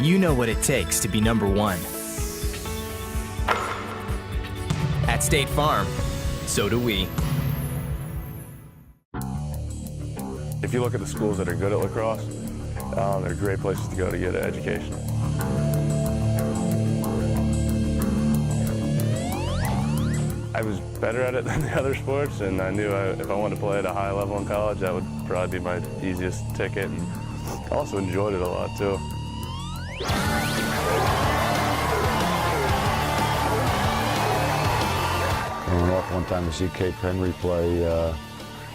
You know what it takes to be #1. At State Farm, so do we. If you look at the schools that are good at lacrosse, they're great places to go to get an education. I was better at it than the other sports, and I knew if I wanted to play at a high level in college, that would probably be my easiest ticket. And I also enjoyed it a lot, too. I went off one time to see Cape Henry play.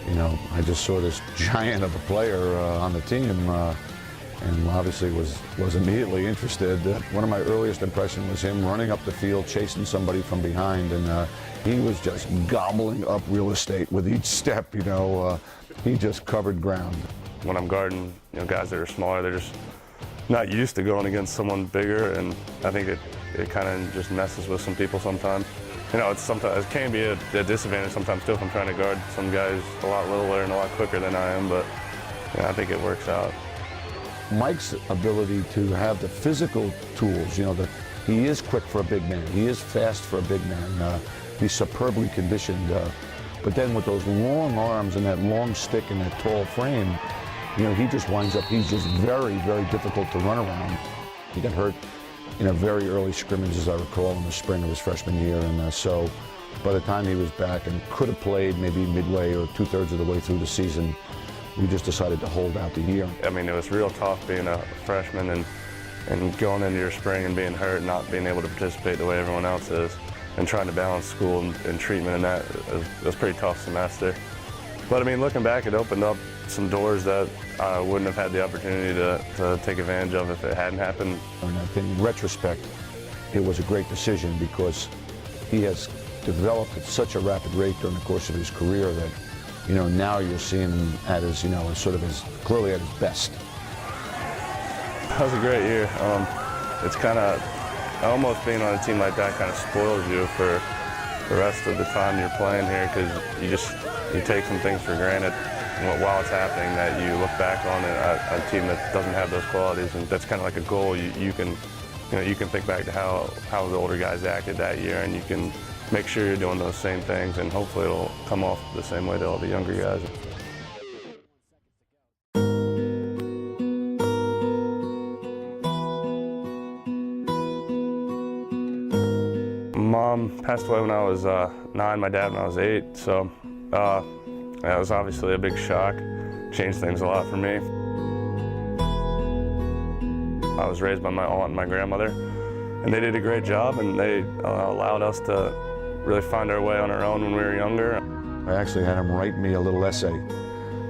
You know, I just saw this giant of a player on the team, and obviously was immediately interested. One of my earliest impressions was him running up the field, chasing somebody from behind, and he was just gobbling up real estate with each step. You know, he just covered ground. When I'm guarding, you know, guys that are smaller, they're just not used to going against someone bigger, and I think it kind of just messes with some people sometimes. You know, it can be a disadvantage sometimes too if I'm trying to guard some guys a lot littler and a lot quicker than I am, but you know, I think it works out. Mike's ability to have the physical tools, you know, he is quick for a big man, he is fast for a big man, he's superbly conditioned, but then with those long arms and that long stick and that tall frame, you know, he just winds up, he's just very, very difficult to run around. He got hurt in a very early scrimmage, as I recall, in the spring of his freshman year, and so by the time he was back and could have played maybe midway or 2/3 of the way through the season, we just decided to hold out the year. I mean, it was real tough being a freshman and going into your spring and being hurt and not being able to participate the way everyone else is, and trying to balance school and treatment, and that it was a pretty tough semester. But I mean, looking back, it opened up some doors that I wouldn't have had the opportunity to take advantage of if it hadn't happened. And I think in retrospect, it was a great decision because he has developed at such a rapid rate during the course of his career that, you know, now you're seeing him at his, you know, sort of clearly at his best. That was a great year. It's kind of, almost being on a team like that kind of spoils you for the rest of the time you're playing here, because you take some things for granted while it's happening that you look back on a team that doesn't have those qualities, and that's kind of like a goal. You can think back to how the older guys acted that year, and you can make sure you're doing those same things, and hopefully it'll come off the same way to all the younger guys. Mom passed away when I was 9, my dad when I was 8, so that was obviously a big shock. Changed things a lot for me. I was raised by my aunt and my grandmother, and they did a great job, and they allowed us to really find our way on our own when we were younger. I actually had him write me a little essay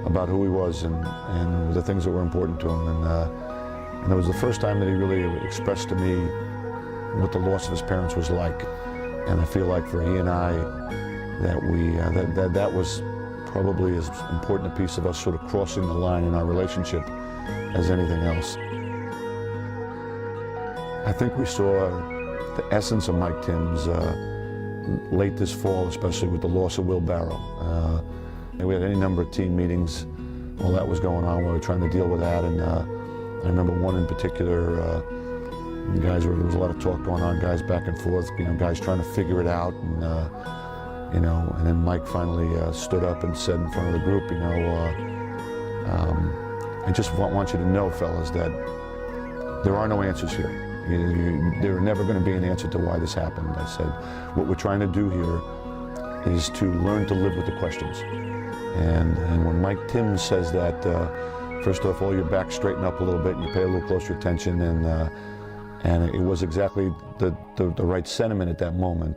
about who he was and the things that were important to him, and it was the first time that he really expressed to me what the loss of his parents was like. And I feel like for he and I, that was probably as important a piece of us sort of crossing the line in our relationship as anything else. I think we saw the essence of Mike Timms late this fall, especially with the loss of Will Barrow. We had any number of team meetings while that was going on. We were trying to deal with that, and I remember one in particular. Guys, there was a lot of talk going on, guys back and forth, you know, guys trying to figure it out, and you know, and then Mike finally stood up and said in front of the group, you know, I just want you to know, fellas, that there are no answers here. There are never going to be an answer to why this happened. I said, what we're trying to do here is to learn to live with the questions. And when Mike Timms says that, first off, all your back straighten up a little bit and you pay a little closer attention, and it was exactly the right sentiment at that moment.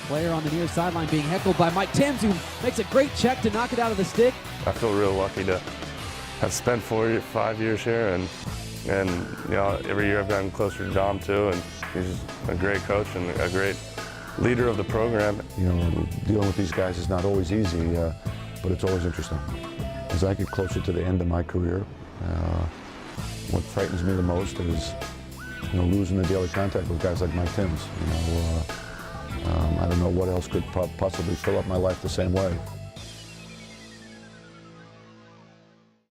Player on the near sideline being heckled by Mike Timms, who makes a great check to knock it out of the stick. I feel real lucky to have spent 5 years here, and you know, every year I've gotten closer to Dom too, and he's a great coach and a great leader of the program. You know, dealing with these guys is not always easy, but it's always interesting. As I get closer to the end of my career, what frightens me the most is, you know, losing the daily contact with guys like Mike Timms. You know, I don't know what else could possibly fill up my life the same way.